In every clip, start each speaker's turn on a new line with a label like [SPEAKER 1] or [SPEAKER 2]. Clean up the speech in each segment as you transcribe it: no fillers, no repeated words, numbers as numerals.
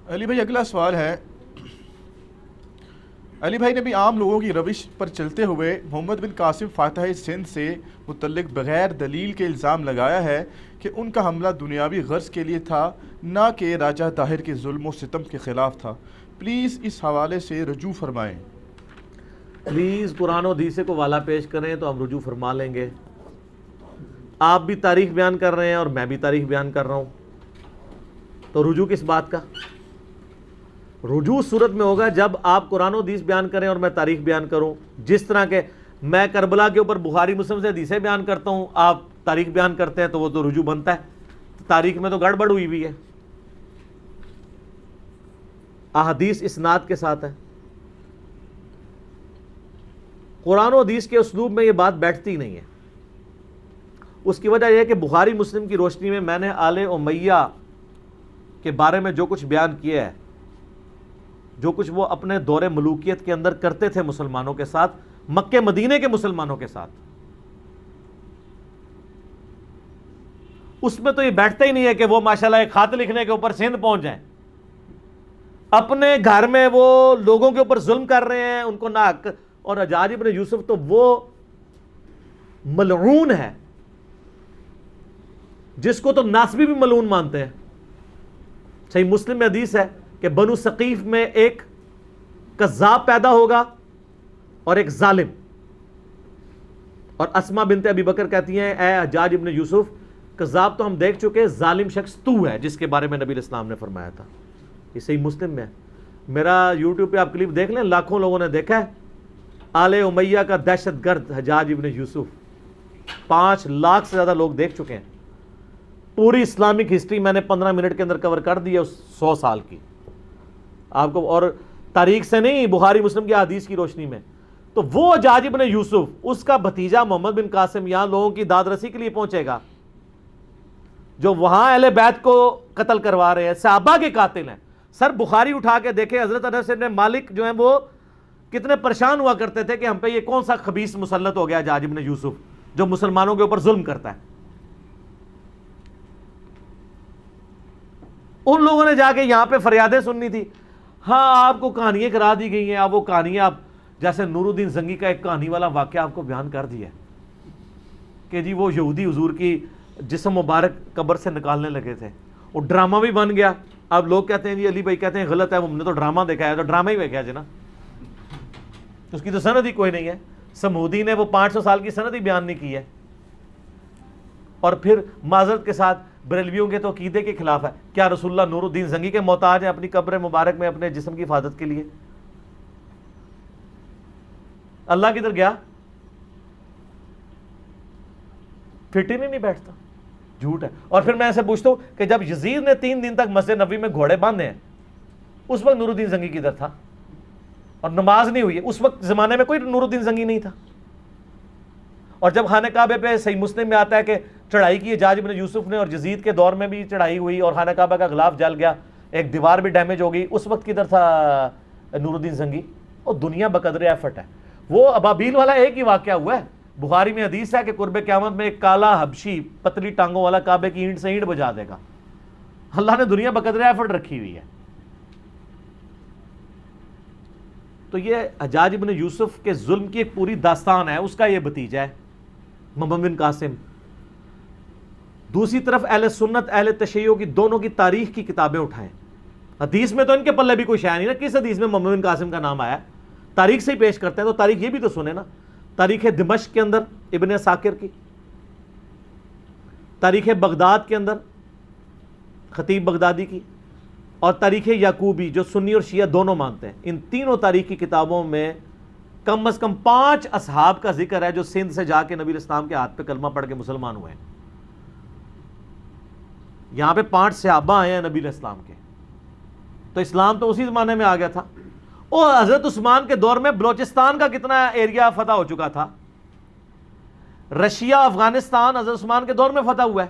[SPEAKER 1] علی بھائی اگلا سوال ہے، علی بھائی نے بھی عام لوگوں کی روش پر چلتے ہوئے محمد بن قاسم فاتح سندھ سے متعلق بغیر دلیل کے الزام لگایا ہے کہ ان کا حملہ دنیاوی غرض کے لیے تھا، نہ کہ راجہ طاہر کے ظلم و ستم کے خلاف تھا۔ پلیز اس حوالے سے رجوع فرمائیں۔
[SPEAKER 2] پلیز قرآن و حدیث کو والا پیش کریں تو ہم رجوع فرما لیں گے۔ آپ بھی تاریخ بیان کر رہے ہیں اور میں بھی تاریخ بیان کر رہا ہوں، تو رجوع کس بات کا؟ رجوع صورت میں ہوگا جب آپ قرآن و حدیث بیان کریں اور میں تاریخ بیان کروں۔ جس طرح کہ میں کربلا کے اوپر بخاری مسلم سے حدیثیں بیان کرتا ہوں، آپ تاریخ بیان کرتے ہیں، تو وہ تو رجوع بنتا ہے۔ تاریخ میں تو گڑبڑ ہوئی ہوئی ہے، احادیث اسناد کے ساتھ ہے۔ قرآن و حدیث کے اسلوب میں یہ بات بیٹھتی نہیں ہے۔ اس کی وجہ یہ ہے کہ بخاری مسلم کی روشنی میں نے آل امیہ کے بارے میں جو کچھ بیان کیا ہے، جو کچھ وہ اپنے دور ملوکیت کے اندر کرتے تھے مسلمانوں کے ساتھ، مکہ مدینے کے مسلمانوں کے ساتھ، اس میں تو یہ بیٹھتا ہی نہیں ہے کہ وہ ماشاءاللہ ایک خط لکھنے کے اوپر سندھ پہنچ جائیں۔ اپنے گھر میں وہ لوگوں کے اوپر ظلم کر رہے ہیں، ان کو ناحق۔ اور حجاج ابن یوسف تو وہ ملعون ہے جس کو تو ناصبی بھی ملعون مانتے ہیں۔ صحیح مسلم میں حدیث ہے کہ بنو ثقیف میں ایک کذاب پیدا ہوگا اور ایک ظالم، اور اسما بنت ابی بکر کہتی ہیں اے حجاج ابن یوسف، کذاب تو ہم دیکھ چکے، ظالم شخص تو ہے جس کے بارے میں نبی علیہ السلام نے فرمایا تھا۔ یہ صحیح مسلم میں ہے۔ میرا یوٹیوب پہ آپ کلپ دیکھ لیں، لاکھوں لوگوں نے دیکھا ہے۔ آل امیہ کا دہشت گرد حجاج ابن یوسف 5 لاکھ سے زیادہ لوگ دیکھ چکے ہیں۔ پوری اسلامک ہسٹری میں نے 15 منٹ کے اندر کور کر دی ہے، اس 100 سال کی آپ کو، اور تاریخ سے نہیں، بخاری مسلم کی حدیث کی روشنی میں۔ تو وہ حجاج ابن یوسف، اس کا بھتیجا محمد بن قاسم یہاں لوگوں کی داد رسی کے لیے پہنچے گا، جو وہاں اہل بیت کو قتل کروا رہے ہیں، صحابہ کے قاتل ہیں۔ سر بخاری اٹھا کے دیکھیں، حضرت انس بن مالک جو ہیں وہ کتنے پریشان ہوا کرتے تھے کہ ہم پہ یہ کون سا خبیث مسلط ہو گیا حجاج ابن یوسف جو مسلمانوں کے اوپر ظلم کرتا ہے۔ ان لوگوں نے جا کے یہاں پہ فریادیں سننی تھی۔ ہاں آپ کو کہانیاں کرا دی گئی ہیں، آپ وہ کہانیاں، آپ جیسے نور الدین زنگی کا ایک کہانی والا واقعہ آپ کو بیان کر دیا ہے کہ جی وہ یہودی حضور کی جسم مبارک قبر سے نکالنے لگے تھے، وہ ڈرامہ بھی بن گیا۔ اب لوگ کہتے ہیں جی علی بھائی کہتے ہیں غلط ہے، ہم نے تو ڈرامہ دیکھا ہے، تو ڈرامہ ہی دیکھا جی نا، اس کی تو سند ہی کوئی نہیں ہے۔ سمودی نے وہ 500 سال کی سند ہی بیان نہیں کی ہے، اور پھر معذرت کے ساتھ بریلویوں کے تو عقیدے کے خلاف ہے۔ کیا رسول اللہ نور الدین زنگی کے محتاج ہیں اپنی قبر مبارک میں اپنے جسم کی حفاظت کے لیے؟ اللہ کدھر گیا؟ فٹ ہی نہیں بیٹھتا، جھوٹ ہے۔ اور پھر میں ایسے پوچھتا ہوں کہ جب یزید نے 3 دن تک مسجد نبوی میں گھوڑے باندھے ہیں، اس وقت نور الدین زنگی کدھر تھا؟ اور نماز نہیں ہوئی ہے، اس وقت زمانے میں کوئی نور الدین زنگی نہیں تھا۔ اور جب خانہ کعبہ پہ صحیح مسلم میں آتا ہے کہ چڑھائی کی حجاج ابن یوسف نے، اور یزید کے دور میں بھی چڑھائی ہوئی اور خانہ کعبہ کا غلاف جل گیا، ایک دیوار بھی ڈیمیج ہو گئی، اس وقت کدھر تھا نور الدین زنگی؟ اور دنیا بقدر ایفٹ ہے۔ وہ ابابیل والا ایک ہی واقعہ ہوا ہے، بخاری میں حدیث ہے کہ قرب قیامت میں ایک کالا حبشی پتلی ٹانگوں والا کعبے کی اینٹ سے اینٹ بجا دے گا۔ اللہ نے دنیا بقدر ایفٹ رکھی ہوئی ہے۔ تو یہ حجاج ابن یوسف کے ظلم کی ایک پوری داستان ہے، اس کا یہ بھتیجا ہے محمد بن قاسم۔ دوسری طرف اہل سنت اہل تشیع کی دونوں کی تاریخ کی کتابیں اٹھائیں، حدیث میں تو ان کے پلے بھی کوئی شے نہیں نا، کس حدیث میں محمد بن قاسم کا نام آیا؟ تاریخ سے ہی پیش کرتے ہیں، تو تاریخ یہ بھی تو سنیں نا۔ تاریخ دمشق کے اندر ابن ساکر کی، تاریخ بغداد کے اندر خطیب بغدادی کی، اور تاریخ یعقوبی جو سنی اور شیعہ دونوں مانتے ہیں، ان تینوں تاریخ کی کتابوں میں کم از کم 5 اصحاب کا ذکر ہے جو سندھ سے جا کے نبی علیہ السلام کے ہاتھ پہ کلمہ پڑھ کے مسلمان ہوئے ہیں۔ یہاں پہ 5 صحابہ آئے ہیں نبی علیہ السلام کے، تو اسلام تو اسی زمانے میں آ گیا تھا۔ اور حضرت عثمان کے دور میں بلوچستان کا کتنا ایریا فتح ہو چکا تھا، رشیا افغانستان حضرت عثمان کے دور میں فتح ہوا ہے۔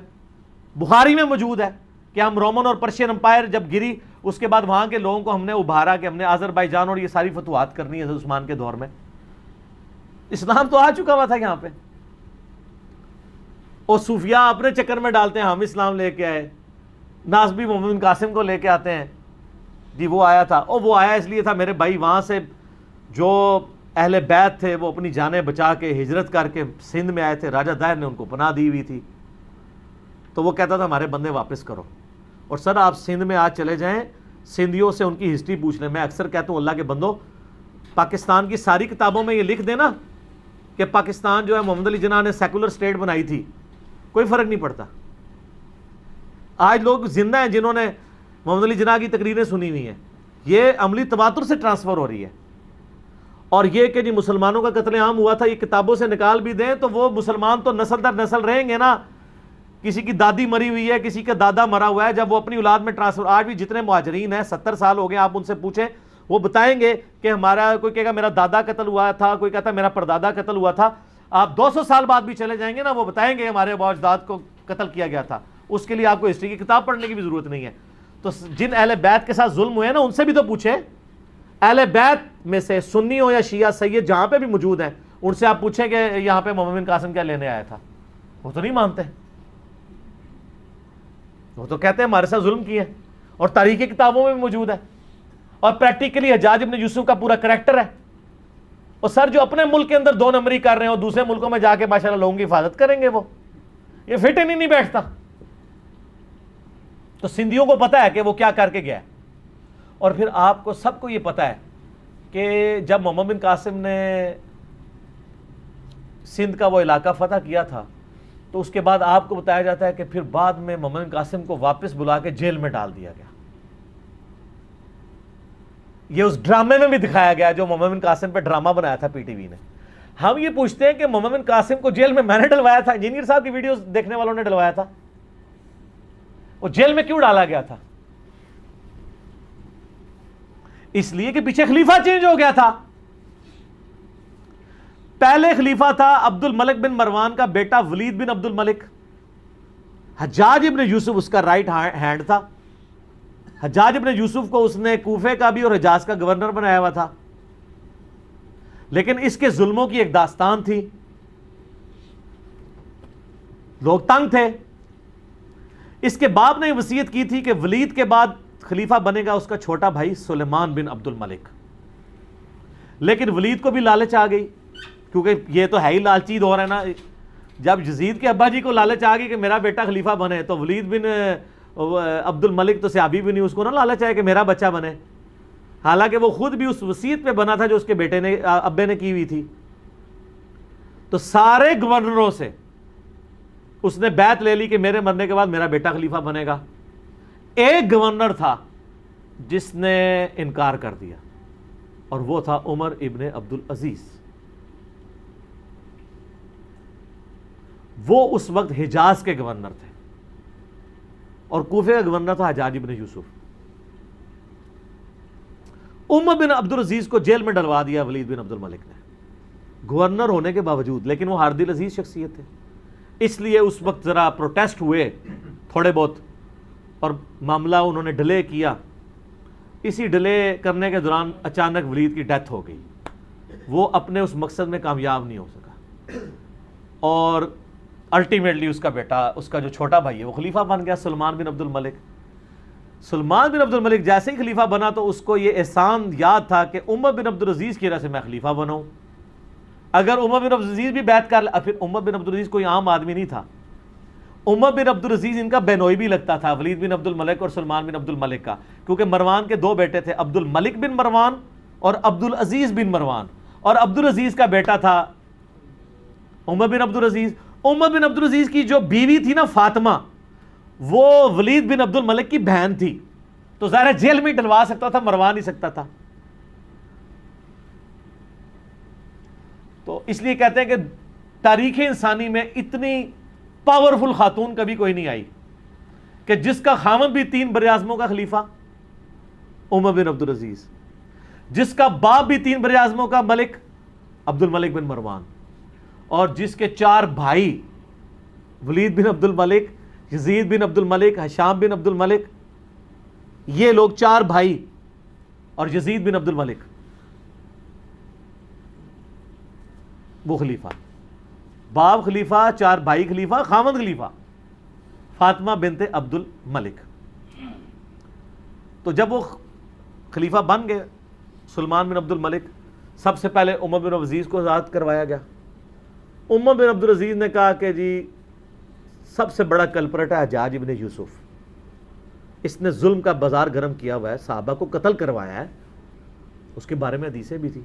[SPEAKER 2] بخاری میں موجود ہے کہ ہم رومن اور پرشین امپائر جب گری، اس کے بعد وہاں کے لوگوں کو ہم نے ابھارا کہ ہم نے آذربائیجان اور یہ ساری فتوحات کرنی ہے حضرت عثمان کے دور میں۔ اسلام تو آ چکا ہوا تھا یہاں پہ، اور صوفیاء اپنے چکر میں ڈالتے ہیں ہم اسلام لے کے آئے، ناصبی محمد بن قاسم کو لے کے آتے ہیں جی وہ آیا تھا، اور وہ آیا اس لیے تھا میرے بھائی وہاں سے جو اہل بیت تھے وہ اپنی جانیں بچا کے ہجرت کر کے سندھ میں آئے تھے، راجہ دائر نے ان کو پناہ دی ہوئی تھی، تو وہ کہتا تھا ہمارے بندے واپس کرو. اور سر آپ سندھ میں آج چلے جائیں، سندھیوں سے ان کی ہسٹری پوچھ لیں. میں اکثر کہتا ہوں اللہ کے بندو، پاکستان کی ساری کتابوں میں یہ لکھ دینا کہ پاکستان جو ہے محمد علی جناح نے سیکولر سٹیٹ بنائی تھی، کوئی فرق نہیں پڑتا. آج لوگ زندہ ہیں جنہوں نے محمد علی جناح کی تقریریں سنی ہوئی ہیں، یہ عملی تواتر سے ٹرانسفر ہو رہی ہے. اور یہ کہ جی مسلمانوں کا قتل عام ہوا تھا، یہ کتابوں سے نکال بھی دیں تو وہ مسلمان تو نسل در نسل رہیں گے نا. کسی کی دادی مری ہوئی ہے، کسی کا دادا مرا ہوا ہے، جب وہ اپنی اولاد میں ٹرانسفر. آج بھی جتنے مہاجرین ہیں 70 سال ہو گئے، آپ ان سے پوچھیں وہ بتائیں گے کہ ہمارا، کوئی کہے گا میرا دادا قتل ہوا تھا، کوئی کہتا ہے میرا پردادا قتل ہوا تھا. آپ 200 سال بعد بھی چلے جائیں گے نا، وہ بتائیں گے ہمارے ابا اجداد کو قتل کیا گیا تھا. اس کے لیے آپ کو ہسٹری کی کتاب پڑھنے کی بھی ضرورت نہیں ہے. تو جن اہل بیت کے ساتھ ظلم ہوئے ہیں نا، ان سے بھی تو پوچھیں. اہل بیت میں سے سنی ہو یا شیعہ سید جہاں پہ بھی موجود ہیں، ان سے آپ پوچھیں کہ یہاں پہ محمد بن قاسم کیا لینے آیا تھا. وہ تو نہیں مانتے، وہ تو کہتے ہیں ہمارے ساتھ ظلم کیے، اور تاریخی کتابوں میں بھی موجود ہے. اور پریکٹیکلی حجاج ابن یوسف کا پورا کریکٹر ہے. اور سر جو اپنے ملک کے اندر 2 نمبری کر رہے ہیں اور دوسرے ملکوں میں جا کے ماشاءاللہ لوگوں کی حفاظت کریں گے، وہ یہ فٹ ہی نہیں بیٹھتا. تو سندھیوں کو پتا ہے کہ وہ کیا کر کے گیا ہے. اور پھر آپ کو سب کو یہ پتا ہے کہ جب محمد بن قاسم نے سندھ کا وہ علاقہ فتح کیا تھا، تو اس کے بعد آپ کو بتایا جاتا ہے کہ پھر بعد میں محمد بن قاسم کو واپس بلا کے جیل میں ڈال دیا گیا. یہ اس ڈرامے میں بھی دکھایا گیا جو محمد بن قاسم پہ ڈرامہ بنایا تھا پی ٹی وی نے. ہم یہ پوچھتے ہیں کہ محمد بن قاسم کو جیل میں نے ڈلوایا تھا، انجینئر صاحب کی ویڈیوز دیکھنے والوں نے ڈلوایا تھا، وہ جیل میں کیوں ڈالا گیا تھا؟ اس لیے کہ پیچھے خلیفہ چینج ہو گیا تھا. پہلے خلیفہ تھا عبد الملک بن مروان کا بیٹا ولید بن عبد الملک. حجاج ابن یوسف اس کا رائٹ ہینڈ تھا. حجاج ابن یوسف کو اس نے کوفے کا بھی اور حجاز کا گورنر بنایا ہوا تھا. لیکن اس کے ظلموں کی ایک داستان تھی، لوگ تنگ تھے. اس کے باپ نے وصیت کی تھی کہ ولید کے بعد خلیفہ بنے گا اس کا چھوٹا بھائی سلیمان بن عبد الملک. لیکن ولید کو بھی لالچ آ گئی، کیونکہ یہ تو ہے ہی لالچی دور ہے نا. جب یزید کے ابا جی کو لالچ آ گئی کہ میرا بیٹا خلیفہ بنے، تو ولید بن عبد الملک تو صحابی بھی نہیں، اس کو نہ لالچ آئے کہ میرا بچہ بنے. حالانکہ وہ خود بھی اس وصیت پہ بنا تھا جو اس کے بیٹے نے، ابے نے کی ہوئی تھی. تو سارے گورنروں سے اس نے بیعت لے لی کہ میرے مرنے کے بعد میرا بیٹا خلیفہ بنے گا. ایک گورنر تھا جس نے انکار کر دیا، اور وہ تھا عمر ابن عبد العزیز. وہ اس وقت حجاز کے گورنر تھے، اور کوفے کا گورنر تھا حجاج ابن یوسف. عمر بن عبد العزیز کو جیل میں ڈلوا دیا ولید بن عبد الملک نے، گورنر ہونے کے باوجود. لیکن وہ ہاردل عزیز شخصیت تھے، اس لیے اس وقت ذرا پروٹیسٹ ہوئے تھوڑے بہت، اور معاملہ انہوں نے ڈیلے کیا. اسی ڈیلے کرنے کے دوران اچانک ولید کی ڈیتھ ہو گئی. وہ اپنے اس مقصد میں کامیاب نہیں ہو سکا، اور الٹیمیٹلی اس کا بیٹا، اس کا جو چھوٹا بھائی ہے، وہ خلیفہ بن گیا، سلمان بن عبد الملک. سلمان بن عبد الملک جیسے ہی خلیفہ بنا تو اس کو یہ احسان یاد تھا کہ عمر بن عبد العزیز کی وجہ سے میں خلیفہ بناؤں. اگر عمر بن عبد العزیز بھی بیعت کر لے، پھر عمر بن عبد العزیز کوئی عام آدمی نہیں تھا. عمر بن عبد العزیز ان کا بینوئی بھی لگتا تھا، ولید بن عبد الملک اور سلمان بن عبد الملک کا، کیونکہ مروان کے 2 بیٹے تھے، عبد الملک بن مروان اور عبد العزیز بن مروان. اور عبد العزیز کا بیٹا تھا عمر بن عبد العزیز. عمر بن عبد العزیز کی جو بیوی تھی نا فاطمہ، وہ ولید بن عبد الملک کی بہن تھی. تو ظاہر جیل میں ڈلوا سکتا تھا، مروا نہیں سکتا تھا. تو اس لیے کہتے ہیں کہ تاریخ انسانی میں اتنی پاورفل خاتون کبھی کوئی نہیں آئی کہ جس کا خامد بھی 3 براعظموں کا خلیفہ عمر بن عبد العزیز، جس کا باپ بھی 3 براعظموں کا ملک عبد الملک بن مروان، اور جس کے 4 بھائی ولید بن عبد الملک، یزید بن عبد الملک، ہشام بن عبد الملک، یہ لوگ 4 بھائی، اور یزید بن عبد الملک وہ خلیفہ. باپ خلیفہ، 4 بھائی خلیفہ، خامد خلیفہ فاطمہ بنت عبد الملک. تو جب وہ خلیفہ بن گئے سلمان بن عبد الملک. سب سے پہلے عمر بن عبدالعزیز کو آزاد کروایا گیا. عمر بن عبدالعزیز نے کہا کہ جی سب سے بڑا کلپرٹ ہے حجاج ابن یوسف, اس نے ظلم کا بازار گرم کیا ہوا ہے, صحابہ کو قتل کروایا ہے, اس کے بارے میں حدیثیں بھی تھی.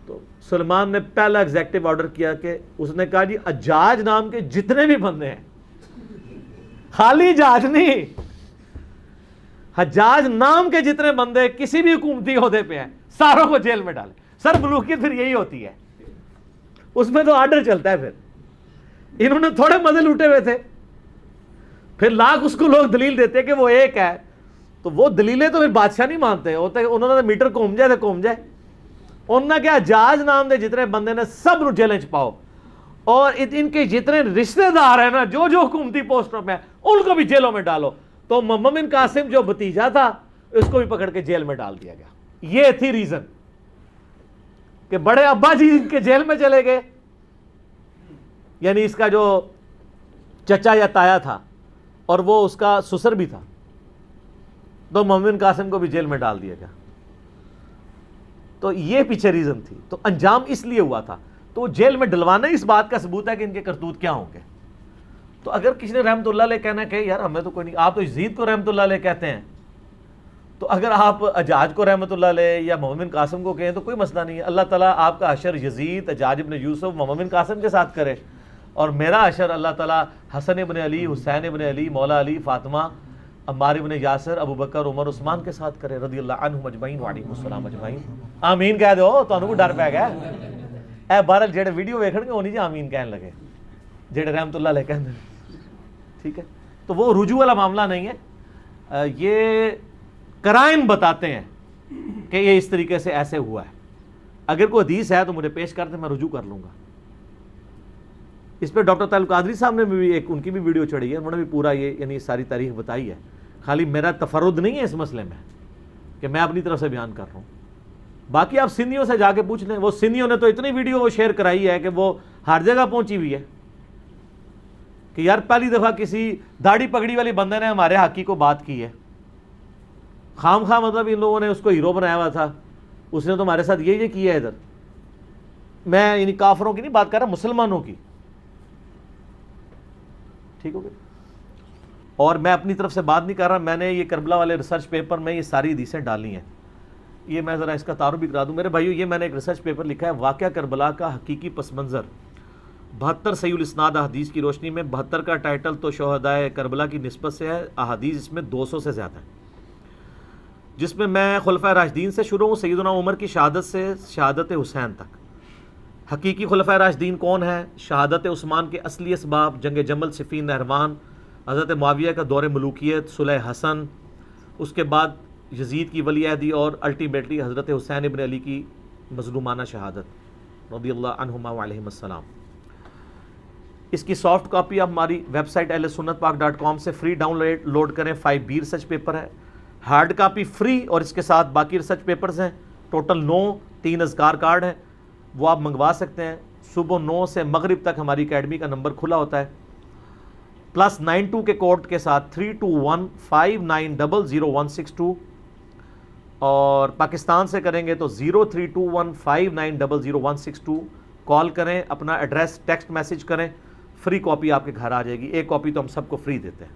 [SPEAKER 2] تو سلمان نے پہلا ایگزیکٹو آرڈر کیا کہ اس نے کہا جی حجاج نام کے جتنے بھی بندے ہیں, خالی حجاج نہیں, حجاج نام کے جتنے بندے کسی بھی حکومتی عہدے پہ ہیں ساروں کو جیل میں ڈالیں. سر ملوکیت پھر یہی ہوتی ہے, اس میں تو آرڈر چلتا ہے. پھر انہوں نے تھوڑے مزے لوٹے ہوئے تھے, پھر لاکھ اس کو لوگ دلیل دیتے کہ وہ ایک ہے, تو وہ دلیلیں تو پھر بادشاہ نہیں مانتے ہوتے, انہوں نے میٹر کوم جائے تو کوم جائے. انہوں نے کیا حجاج نام دے جتنے بندے نے سب نو جیلیں چ پاؤ, اور ان کے جتنے رشتہ دار ہیں نا جو حکومتی پوسٹوں پہ ہیں ان کو بھی جیلوں میں ڈالو. تو محمد بن قاسم جو بھتیجا تھا اس کو بھی پکڑ کے جیل میں ڈال دیا گیا. یہ تھی ریزن کہ بڑے ابا جی ان کے جیل میں چلے گئے, یعنی اس کا جو چچا یا تایا تھا اور وہ اس کا سسر بھی تھا, تو محمد بن قاسم کو بھی جیل میں ڈال دیا گیا. تو یہ پیچھے ریزن تھی. تو انجام اس لیے ہوا تھا. تو جیل میں ڈلوانا اس بات کا ثبوت ہے کہ ان کے کرتوت کیا ہوں گے. تو اگر کسی نے رحمت اللہ علیہ کہنا کہ یار ہمیں تو کوئی نہیں, آپ تو یزید کو رحمت اللہ علیہ کہتے ہیں, تو اگر آپ حجاج کو رحمت اللہ علیہ یا محمد بن قاسم کو کہیں تو کوئی مسئلہ نہیں ہے. اللہ تعالیٰ آپ کا حشر یزید, حجاج ابن یوسف, محمد بن قاسم کے ساتھ کرے, اور میرا حشر اللہ تعالیٰ حسن ابن علی, حسین ابن علی, مولا علی, فاطمہ, عمار ابن یاسر, ابو بکر, عمر, عثمان کے ساتھ کرے رضی اللہ عنہم اجمعین وعلیکم السلام اجمعین. آمین کہہ دو, تانوں کو ڈر پے گیا اے بہرحال جڑے ویڈیو ویکھن گے وہ نہیں جی آمین کہن لگے, جڑے رحمت اللہ علیہ کہندے. ٹھیک ہے, تو وہ رجوع والا معاملہ نہیں ہے, یہ قرائن بتاتے ہیں کہ یہ اس طریقے سے ایسے ہوا ہے. اگر کوئی حدیث ہے تو مجھے پیش کر دیں, میں رجوع کر لوں گا. اس پہ ڈاکٹر طالب قادری صاحب نے بھی ایک ان کی بھی ویڈیو چڑھی ہے, انہوں نے بھی پورا یہ یعنی ساری تاریخ بتائی ہے. خالی میرا تفرد نہیں ہے اس مسئلے میں کہ میں اپنی طرف سے بیان کر رہا ہوں. باقی آپ سندھیوں سے جا کے پوچھ لیں, وہ سندھیوں نے تو اتنی ویڈیو وہ شیئر کرائی ہے کہ وہ ہر جگہ پہنچی ہوئی ہے کہ یار پہلی دفعہ کسی داڑھی پگڑی والی بندے نے ہمارے حقی کو بات کی ہے. خام خواہ مطلب ان لوگوں نے اس کو ہیرو بنایا ہوا تھا, اس نے تو ہمارے ساتھ یہ کیا ہے. ادھر میں یعنی کافروں کی نہیں بات کر رہا, مسلمانوں کی. ٹھیک ہو گیا. اور میں اپنی طرف سے بات نہیں کر رہا, میں نے یہ کربلا والے ریسرچ پیپر میں یہ ساری حدیثیں ڈالی ہیں. یہ میں ذرا اس کا تعارف بھی کرا دوں میرے بھائیو. یہ میں نے ایک ریسرچ پیپر لکھا ہے, واقعہ کربلا کا حقیقی پس منظر, 72 صحیح الاسناد احادیث کی روشنی میں. 72 کا ٹائٹل تو شہدائے کربلا کی نسبت سے ہے, احادیث اس میں 200 سے زیادہ ہیں, جس میں میں خلفائے راشدین سے شروع ہوں, سیدنا عمر کی شہادت سے شہادت حسین تک. حقیقی خلفائے راشدین کون ہیں؟ شہادت عثمان کے اصلی اسباب, جنگ جمل, صفین, نہروان, حضرت معاویہ کا دور ملوکیت, صلح حسن, اس کے بعد یزید کی ولی عہدی, اور الٹیمیٹلی حضرت حسین ابن علی کی مظلومانہ شہادت رضی اللہ عنہما وعلیہم السلام. اس کی سافٹ کاپی آپ ہماری ویب سائٹ ahlsunnatpak.com سے فری ڈاؤن لوڈ کریں. 5B ریسرچ پیپر ہے, ہارڈ کاپی فری, اور اس کے ساتھ باقی ریسرچ پیپرز ہیں ٹوٹل 9, 3 اذکار کارڈ ہیں, وہ آپ منگوا سکتے ہیں. صبح 9 سے مغرب تک ہماری اکیڈمی کا نمبر کھلا ہوتا ہے, +92 کے کوڈ کے ساتھ 32159000162, اور پاکستان سے کریں گے تو 032159000162. کال کریں, اپنا ایڈریس ٹیکسٹ میسج کریں, فری کاپی آپ کے گھر آ جائے گی. ایک کاپی تو ہم سب کو فری دیتے ہیں.